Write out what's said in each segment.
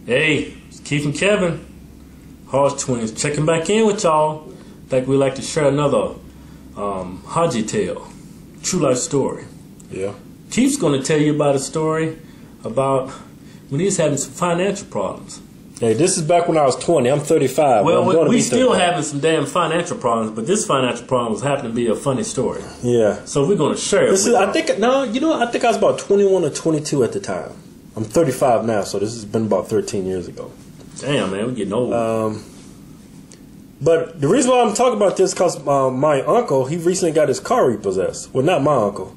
Hey, it's Keith and Kevin, Hodgetwins, checking back in with y'all. Like we like to share another Hodgie tale, true life story. Yeah. Keith's going to tell you about a story about when he was having some financial problems. Hey, this is back when I was 20. I'm 35. Well, we still having some damn financial problems, but this financial problem was happening to be a funny story. Yeah. So we're going to share it. I think I was about 21 or 22 at the time. I'm 35 now, so this has been about 13 years ago. Damn, man, we're getting old. But the reason why I'm talking about this is because my uncle, he recently got his car repossessed. Well, not my uncle.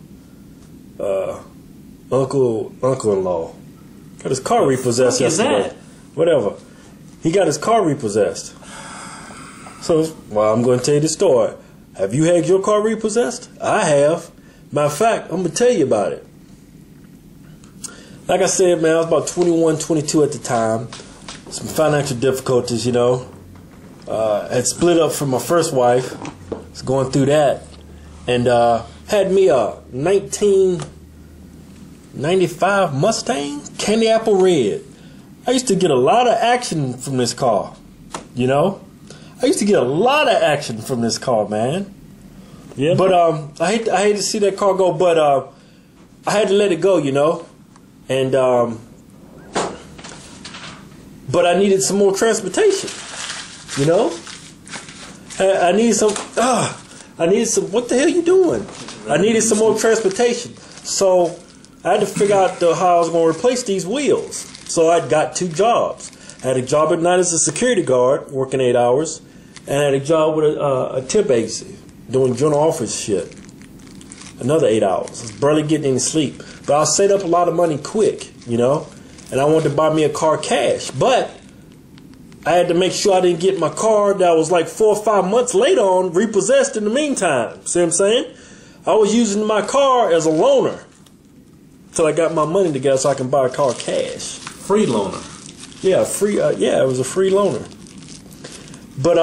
Uncle-in-law. Got his car repossessed yesterday. That? Whatever. He got his car repossessed. So, well, I'm going to tell you the story. Have you had your car repossessed? I have. Matter of fact, I'm going to tell you about it. Like I said, man, I was about 21, 22 at the time. Some financial difficulties, you know. Had split up from my first wife. Was going through that. And had me a 1995 Mustang, candy apple red. I used to get a lot of action from this car, you know. I used to get a lot of action from this car, man. Yeah. But I hate to see that car go, but I had to let it go, you know. And but I needed some more transportation, you know. I needed some. What the hell you doing? I needed some more transportation, so I had to figure out how I was going to replace these wheels. So I got two jobs. I had a job at night as a security guard, working 8 hours, and I had a job with a temp agency, doing general office shit. Another 8 hours. I was barely getting any sleep. But I saved up a lot of money quick, you know, and I wanted to buy me a car cash. But I had to make sure I didn't get my car that was like 4 or 5 months later on repossessed in the meantime. See what I'm saying? I was using my car as a loaner till I got my money together so I can buy a car cash. Free loaner. Yeah, free. Yeah, it was a free loaner. But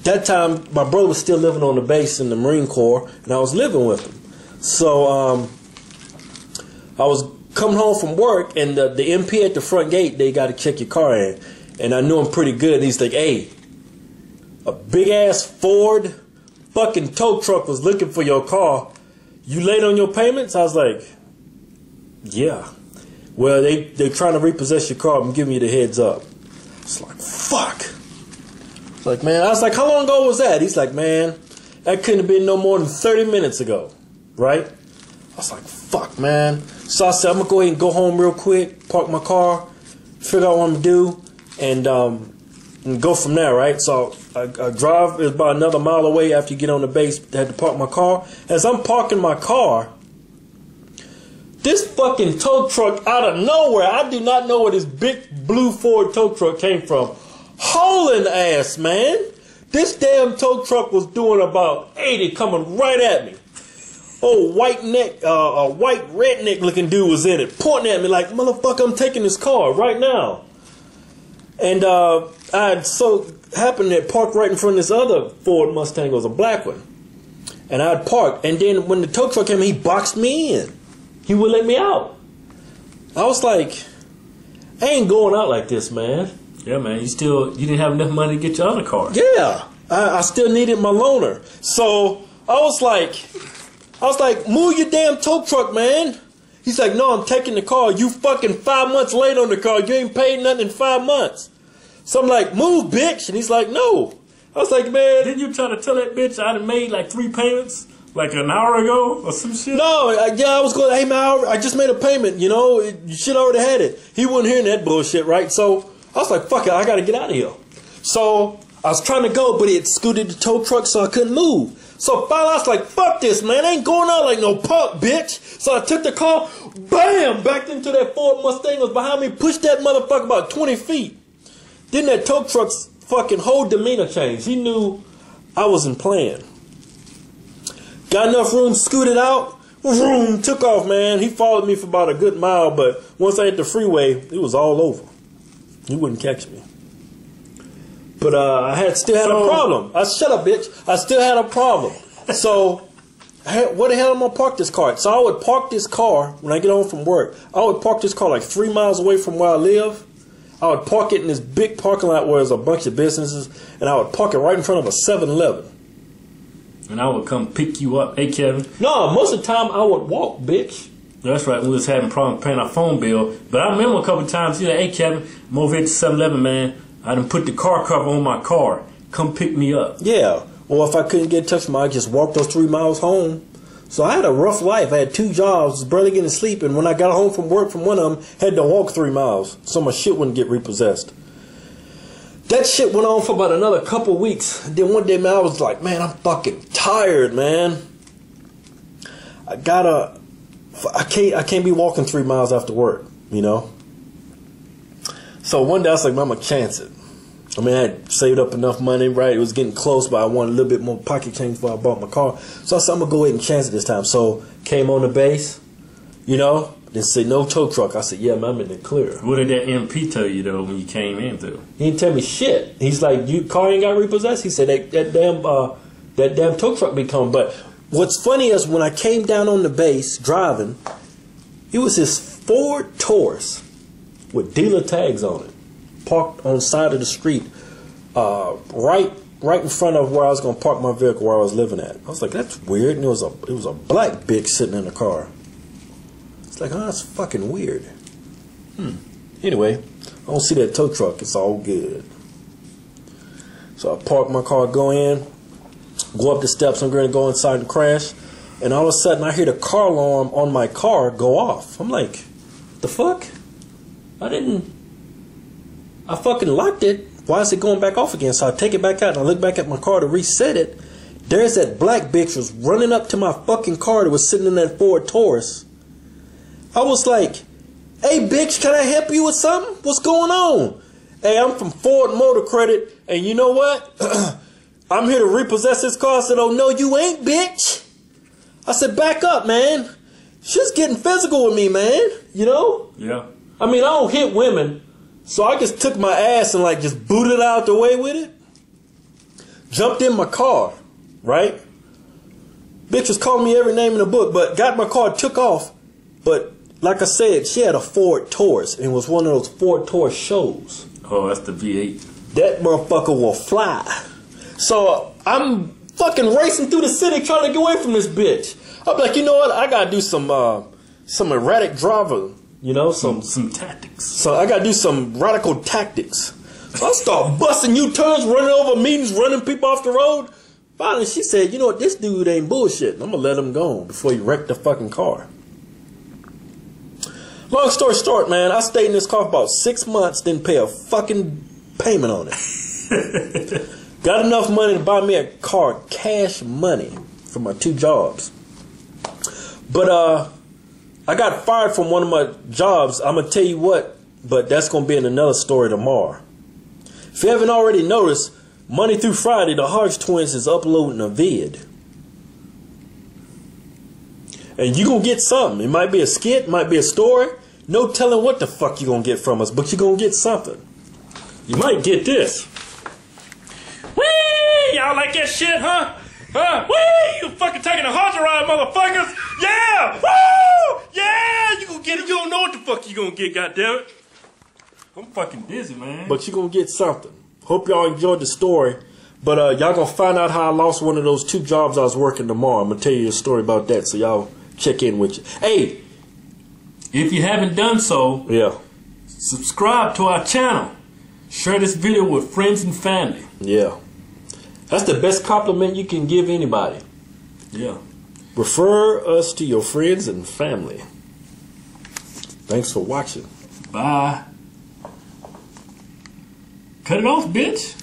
that time my brother was still living on the base in the Marine Corps, and I was living with him. So I was coming home from work, and the MP at the front gate, they got to check your car in, and I knew him pretty good. And he's like, "Hey, a big ass Ford fucking tow truck was looking for your car. You late on your payments?" I was like, "Yeah." "Well, they're trying to repossess your car. I'm giving you the heads up." It's like, fuck. It's like, man, I was like, "How long ago was that?" He's like, "Man, that couldn't have been no more than 30 minutes ago." Right? I was like, fuck, man. So I said, I'm going to go ahead and go home real quick, park my car, figure out what I'm going to do, and go from there, right? So I drive about another mile away after you get on the base. I had to park my car. As I'm parking my car, this fucking tow truck out of nowhere, I do not know where this big blue Ford tow truck came from. Hauling ass, man. This damn tow truck was doing about 80 coming right at me. Oh, white redneck looking dude was in it, pointing at me like, "Motherfucker, I'm taking this car right now." And I so happened to park right in front of this other Ford Mustang. It was a black one. And I'd parked, and then when the tow truck came, he boxed me in. He wouldn't let me out. I was like, I ain't going out like this, man. Yeah, man. You didn't have enough money to get your other car. Yeah, I still needed my loaner. So I was like, "Move your damn tow truck, man." He's like, "No, I'm taking the car. You fucking 5 months late on the car. You ain't paid nothing in 5 months." So I'm like, "Move, bitch." And he's like, "No." I was like, "Man." Didn't you try to tell that bitch I'd have made like 3 payments like an hour ago or some shit? No, I was going, "Hey, man, I just made a payment. You know, you should already had it." He wasn't hearing that bullshit, right? So I was like, fuck it, I got to get out of here. So I was trying to go, but it scooted the tow truck, so I couldn't move. So finally I was like, fuck this, man. I ain't going out like no punk, bitch. So I took the car, bam, backed into that Ford Mustang was behind me, pushed that motherfucker about 20 feet. Then that tow truck's fucking whole demeanor changed. He knew I wasn't playing. Got enough room, scooted out, vroom, took off, man. He followed me for about a good mile, but once I hit the freeway, it was all over. He wouldn't catch me. But I still had a problem. Shut up, bitch. I still had a problem. So where the hell am I gonna park this car? So I would park this car when I get home from work. I would park this car like 3 miles away from where I live. I would park it in this big parking lot where there's a bunch of businesses, and I would park it right in front of a 7-Eleven. And I would come pick you up. Hey, Kevin. No, most of the time I would walk, bitch. That's right. We was having problems paying our phone bill. But I remember a couple of times, you know, hey, Kevin, I'm over here at the 7-Eleven, man. I done put the car cover on my car. Come pick me up. Yeah. Or if I couldn't get in touch with me, I'd just walk those 3 miles home. So I had a rough life. I had 2 jobs, was barely getting sleep. And when I got home from work from one of them, had to walk 3 miles so my shit wouldn't get repossessed. That shit went on for about another couple weeks. And then one day, man, I was like, man, I'm fucking tired, man. I can't be walking 3 miles after work, you know? So one day I was like, man, I'm gonna chance it. I mean, I had saved up enough money, right? It was getting close, but I wanted a little bit more pocket change before I bought my car. So I said, I'm gonna go ahead and chance it this time. So came on the base, you know, then said no tow truck. I said, yeah, man, I'm in the clear. What did that MP tell you though when you came in through? He didn't tell me shit. He's like, your car ain't got repossessed? He said that damn tow truck be coming. But what's funny is when I came down on the base driving, it was this Ford Taurus with dealer tags on it, parked on the side of the street, right in front of where I was gonna park my vehicle where I was living at. I was like, that's weird. And it was a black bitch sitting in the car. It's like, oh, that's fucking weird. Anyway, I don't see that tow truck. It's all good. So I park my car, go in, go up the steps. I'm going to go inside and crash. And all of a sudden, I hear the car alarm on my car go off. I'm like, the fuck? I fucking locked it. Why is it going back off again? So I take it back out and I look back at my car to reset it. There's that black bitch was running up to my fucking car that was sitting in that Ford Taurus. I was like, hey, bitch, can I help you with something? What's going on? Hey, I'm from Ford Motor Credit, and you know what? I'm here to repossess this car. I said, oh, no, you ain't, bitch. I said, back up, man. She's getting physical with me, man. You know? Yeah. I mean, I don't hit women, so I just took my ass and, like, just booted out the way with it. Jumped in my car, right? Bitch was calling me every name in the book, but got my car, took off. But like I said, she had a Ford Taurus, and it was one of those Ford Taurus shows. Oh, that's the V8. That motherfucker will fly. So I'm fucking racing through the city trying to get away from this bitch. I'm like, you know what? I gotta do some erratic driver, you know, some tactics. So I gotta do some radical tactics. So I start busting U-turns, running over meetings, running people off the road. Finally, she said, you know what? This dude ain't bullshitting. I'm gonna let him go before he wrecked the fucking car. Long story short, man, I stayed in this car for about 6 months, didn't pay a fucking payment on it. Got enough money to buy me a car, cash money, for my 2 jobs. But I got fired from one of my jobs. I'm going to tell you what, but that's going to be in another story tomorrow. If you haven't already noticed, Monday through Friday, the Hodgetwins is uploading a vid. And you're going to get something. It might be a skit, might be a story. No telling what the fuck you're going to get from us, but you're going to get something. You might get this. Whee! Y'all like that shit, huh? Huh? Whee! You fucking taking a Hodge ride, motherfuckers! Yeah! Woo! Yeah! You gonna get it. You don't know what the fuck you gonna get, goddammit. I'm fucking dizzy, man. But you're going to get something. Hope y'all enjoyed the story. But y'all going to find out how I lost one of those 2 jobs I was working tomorrow. I'm going to tell you a story about that, so y'all check in with you. Hey! If you haven't done so, yeah, subscribe to our channel. Share this video with friends and family. Yeah. That's the best compliment you can give anybody. Yeah. Refer us to your friends and family. Thanks for watching. Bye. Cut it off, bitch.